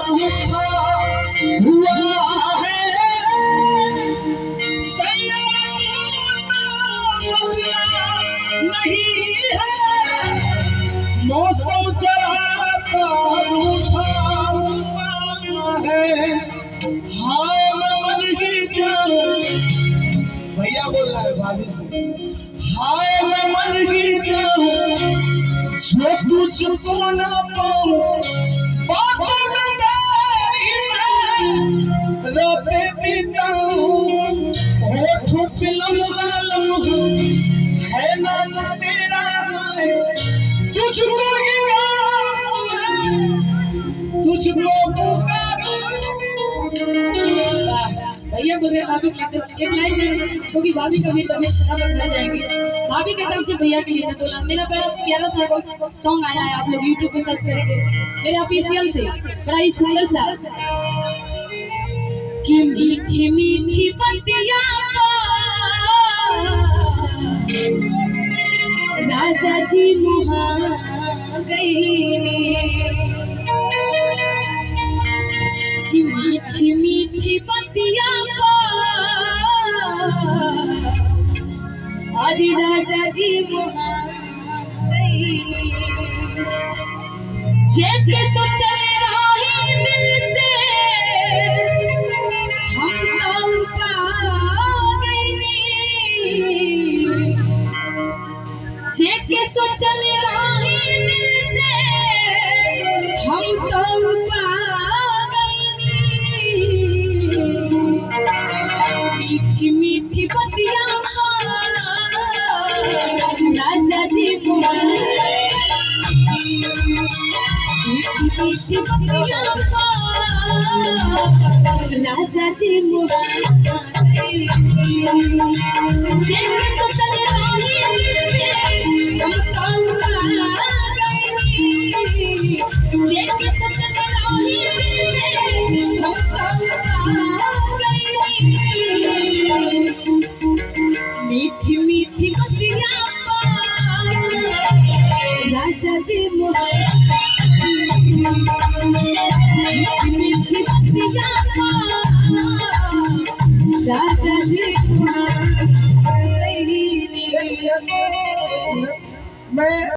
रूठा हुआ है। नहीं है मौसम जरा सा रूठा हुआ है। हाय मैं मर ही जाऊं, भैया बोल रहा है भाभी से, हाय मैं मर ही जाऊं जो तुझको ना पाऊं। बातों में तेरी मैं रातें बिताऊं, होठों पे लम्हा लम्हा है नाम तेरा है। तुझको ही गाऊं मैं, तुझको पुकारूं। भैया बोल रहे भाभी एक लाइन में, क्योंकि भाभी कभी तबीयत खराब हो जाएगी। भाभी की तरफ से भैया के लिए तो मेरा बड़ा प्यारा सा सॉन्ग आया है, आप लोग यूट्यूब पे सर्च करेंगे मेरे ऑफिशियल से, बड़ा ही सुंदर सा। कि मीठी मीठी बतिया राजा जी मुहा गई, कि मीठी मीठी बतिया आदि राजा जी मुहा गई। जैसे सोचल रही दिल से हम तो पा गई, जैसे सोचल रही दिल से हम तो पा गई। मीठी मीठी बतिया राजा जी मुहा, मीठी बतिया राजा जी मुहा। जैसे सोचल रही दिल से हम तो पा गई, जैसे सोचल रही दिल से हम तो पा गई। मीठी मीठी बतिया राजा जी मुहा, मीठी बतिया राजा जी मुहा। मैं